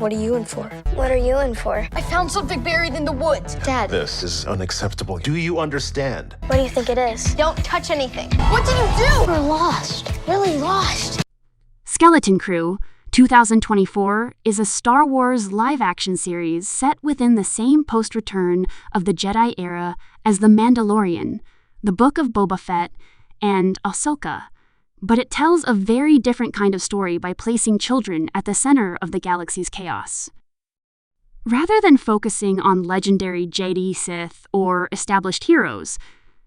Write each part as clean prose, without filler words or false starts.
What are you in for? What are you in for? I found something buried in the woods. Dad, This is unacceptable. Do you understand? what do you think it is? Don't touch anything. What did you do? We're lost. Really lost. Skeleton Crew, 2024, is a Star Wars live-action series set within the same post-return of the Jedi era as The Mandalorian, The Book of Boba Fett, and Ahsoka. But it tells a very different kind of story by placing children at the center of the galaxy's chaos. Rather than focusing on legendary Jedi, Sith, or established heroes,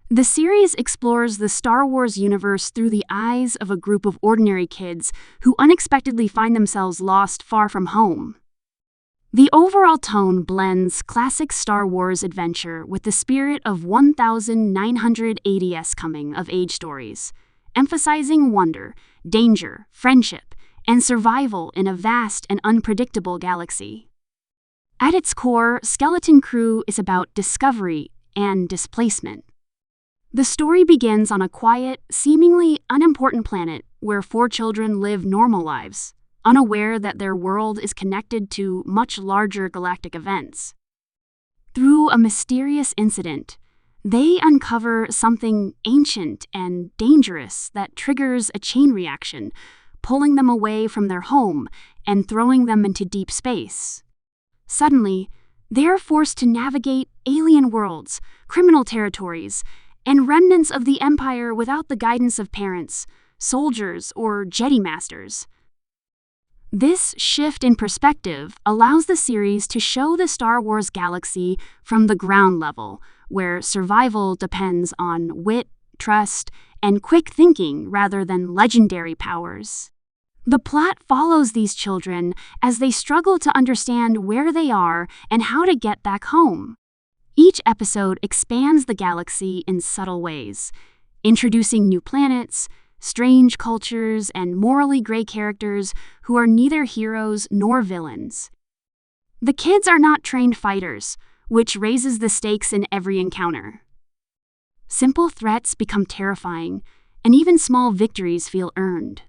the series explores the Star Wars universe through the eyes of a group of ordinary kids who unexpectedly find themselves lost far from home. The overall tone blends classic Star Wars adventure with the spirit of 1980s coming-of-age stories, emphasizing wonder, danger, friendship, and survival in a vast and unpredictable galaxy. At its core, Skeleton Crew is about discovery and displacement. The story begins on a quiet, seemingly unimportant planet where 4 children live normal lives, unaware that their world is connected to much larger galactic events. Through a mysterious incident, they uncover something ancient and dangerous that triggers a chain reaction, pulling them away from their home and throwing them into deep space. Suddenly, they are forced to navigate alien worlds, criminal territories, and remnants of the Empire without the guidance of parents, soldiers, or Jedi masters. This shift in perspective allows the series to show the Star Wars galaxy from the ground level, where survival depends on wit, trust, and quick thinking rather than legendary powers. The plot follows these children as they struggle to understand where they are and how to get back home. Each episode expands the galaxy in subtle ways, introducing new planets, strange cultures, and morally gray characters who are neither heroes nor villains. The kids are not trained fighters, which raises the stakes in every encounter. Simple threats become terrifying, and even small victories feel earned.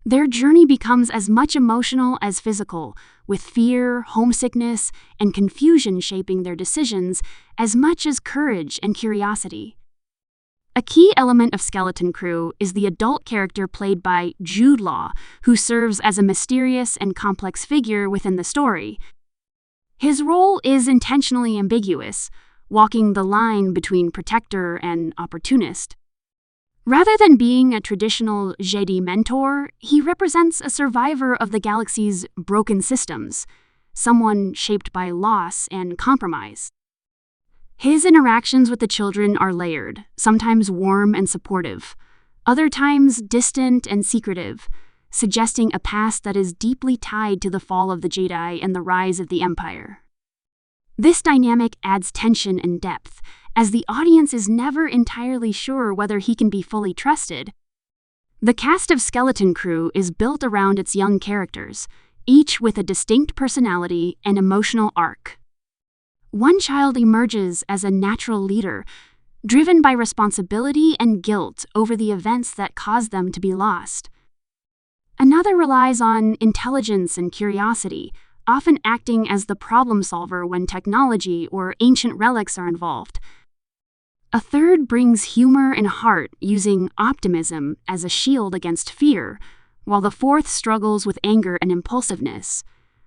Their journey becomes as much emotional as physical, with fear, homesickness, and confusion shaping their decisions as much as courage and curiosity. A key element of Skeleton Crew is the adult character played by Jude Law, who serves as a mysterious and complex figure within the story. His role is intentionally ambiguous, walking the line between protector and opportunist. Rather than being a traditional Jedi mentor, he represents a survivor of the galaxy's broken systems, someone shaped by loss and compromise. His interactions with the children are layered, sometimes warm and supportive, other times distant and secretive, suggesting a past that is deeply tied to the fall of the Jedi and the rise of the Empire. This dynamic adds tension and depth, as the audience is never entirely sure whether he can be fully trusted. The cast of Skeleton Crew is built around its young characters, each with a distinct personality and emotional arc. One child emerges as a natural leader, driven by responsibility and guilt over the events that caused them to be lost. Another relies on intelligence and curiosity, often acting as the problem solver when technology or ancient relics are involved. A third brings humor and heart, using optimism as a shield against fear, while the fourth struggles with anger and impulsiveness,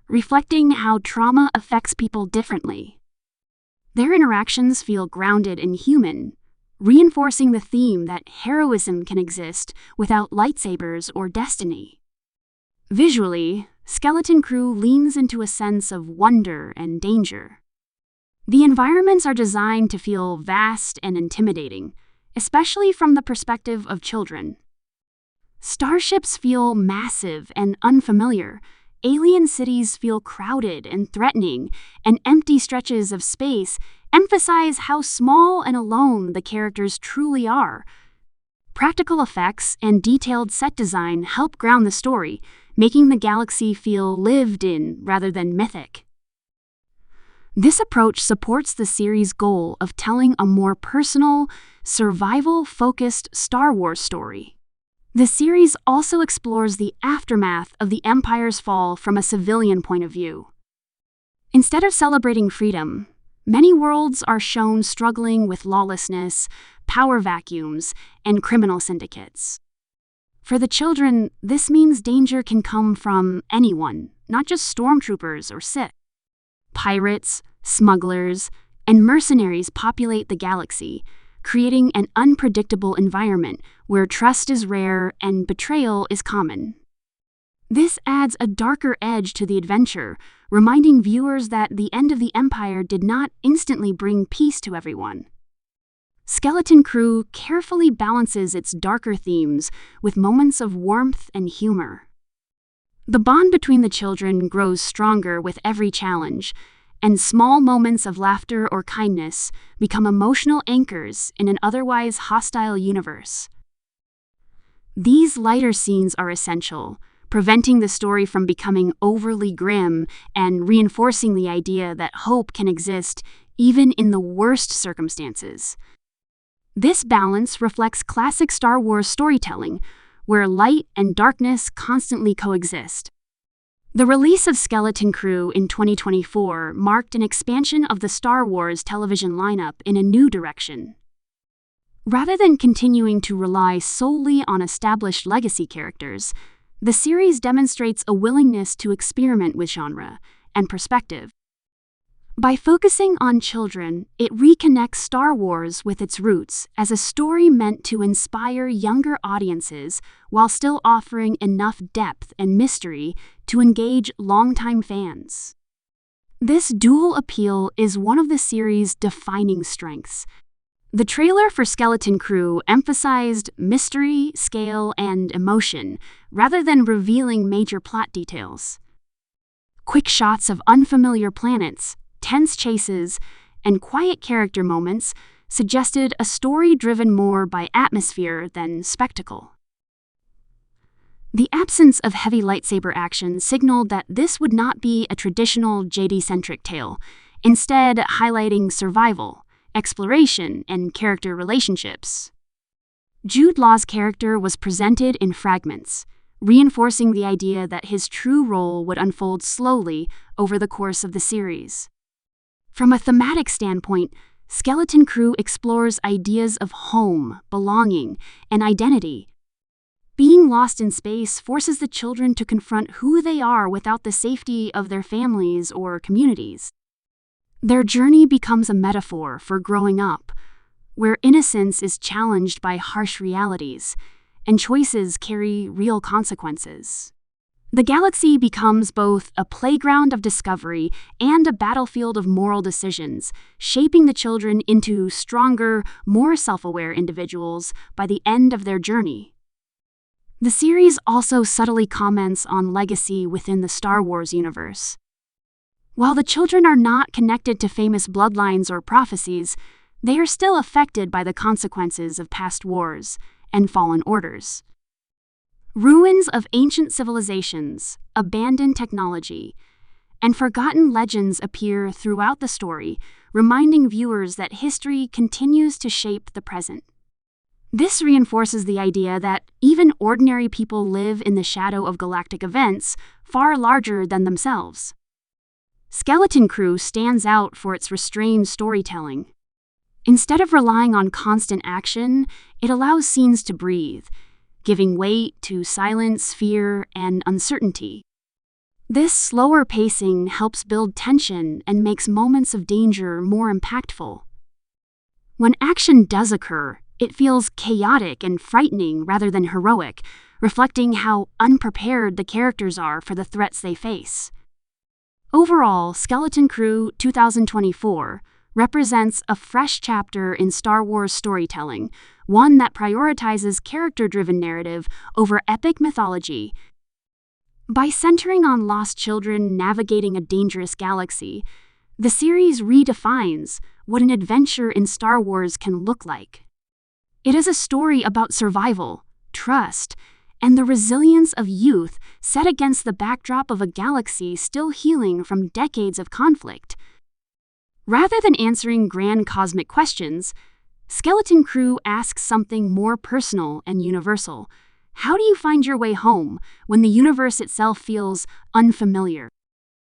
reflecting how trauma affects people differently. Their interactions feel grounded and human, reinforcing the theme that heroism can exist without lightsabers or destiny. Visually, Skeleton Crew leans into a sense of wonder and danger. The environments are designed to feel vast and intimidating, especially from the perspective of children. Starships feel massive and unfamiliar, alien cities feel crowded and threatening, and empty stretches of space emphasize how small and alone the characters truly are. Practical effects and detailed set design help ground the story, making the galaxy feel lived in rather than mythic. This approach supports the series' goal of telling a more personal, survival-focused Star Wars story. The series also explores the aftermath of the Empire's fall from a civilian point of view. Instead of celebrating freedom, many worlds are shown struggling with lawlessness, power vacuums, and criminal syndicates. For the children, this means danger can come from anyone, not just stormtroopers or Sith. Pirates, smugglers, and mercenaries populate the galaxy, creating an unpredictable environment where trust is rare and betrayal is common. This adds a darker edge to the adventure, reminding viewers that the end of the Empire did not instantly bring peace to everyone. Skeleton Crew carefully balances its darker themes with moments of warmth and humor. The bond between the children grows stronger with every challenge, and small moments of laughter or kindness become emotional anchors in an otherwise hostile universe. These lighter scenes are essential, preventing the story from becoming overly grim and reinforcing the idea that hope can exist even in the worst circumstances. This balance reflects classic Star Wars storytelling, where light and darkness constantly coexist. The release of Skeleton Crew in 2024 marked an expansion of the Star Wars television lineup in a new direction. Rather than continuing to rely solely on established legacy characters, the series demonstrates a willingness to experiment with genre and perspective. By focusing on children, it reconnects Star Wars with its roots as a story meant to inspire younger audiences while still offering enough depth and mystery to engage longtime fans. This dual appeal is one of the series' defining strengths. The trailer for Skeleton Crew emphasized mystery, scale, and emotion, rather than revealing major plot details. Quick shots of unfamiliar planets, tense chases, and quiet character moments suggested a story driven more by atmosphere than spectacle. The absence of heavy lightsaber action signaled that this would not be a traditional Jedi-centric tale, instead highlighting survival, exploration, and character relationships. Jude Law's character was presented in fragments, reinforcing the idea that his true role would unfold slowly over the course of the series. From a thematic standpoint, Skeleton Crew explores ideas of home, belonging, and identity. Being lost in space forces the children to confront who they are without the safety of their families or communities. Their journey becomes a metaphor for growing up, where innocence is challenged by harsh realities, and choices carry real consequences. The galaxy becomes both a playground of discovery and a battlefield of moral decisions, shaping the children into stronger, more self-aware individuals by the end of their journey. The series also subtly comments on legacy within the Star Wars universe. While the children are not connected to famous bloodlines or prophecies, they are still affected by the consequences of past wars and fallen orders. Ruins of ancient civilizations, abandoned technology, and forgotten legends appear throughout the story, reminding viewers that history continues to shape the present. This reinforces the idea that even ordinary people live in the shadow of galactic events far larger than themselves. Skeleton Crew stands out for its restrained storytelling. Instead of relying on constant action, it allows scenes to breathe, giving weight to silence, fear, and uncertainty. This slower pacing helps build tension and makes moments of danger more impactful. When action does occur, it feels chaotic and frightening rather than heroic, reflecting how unprepared the characters are for the threats they face. Overall, Skeleton Crew 2024 represents a fresh chapter in Star Wars storytelling, one that prioritizes character-driven narrative over epic mythology. By centering on lost children navigating a dangerous galaxy, the series redefines what an adventure in Star Wars can look like. It is a story about survival, trust, and the resilience of youth set against the backdrop of a galaxy still healing from decades of conflict. Rather than answering grand cosmic questions, Skeleton Crew asks something more personal and universal. How do you find your way home when the universe itself feels unfamiliar?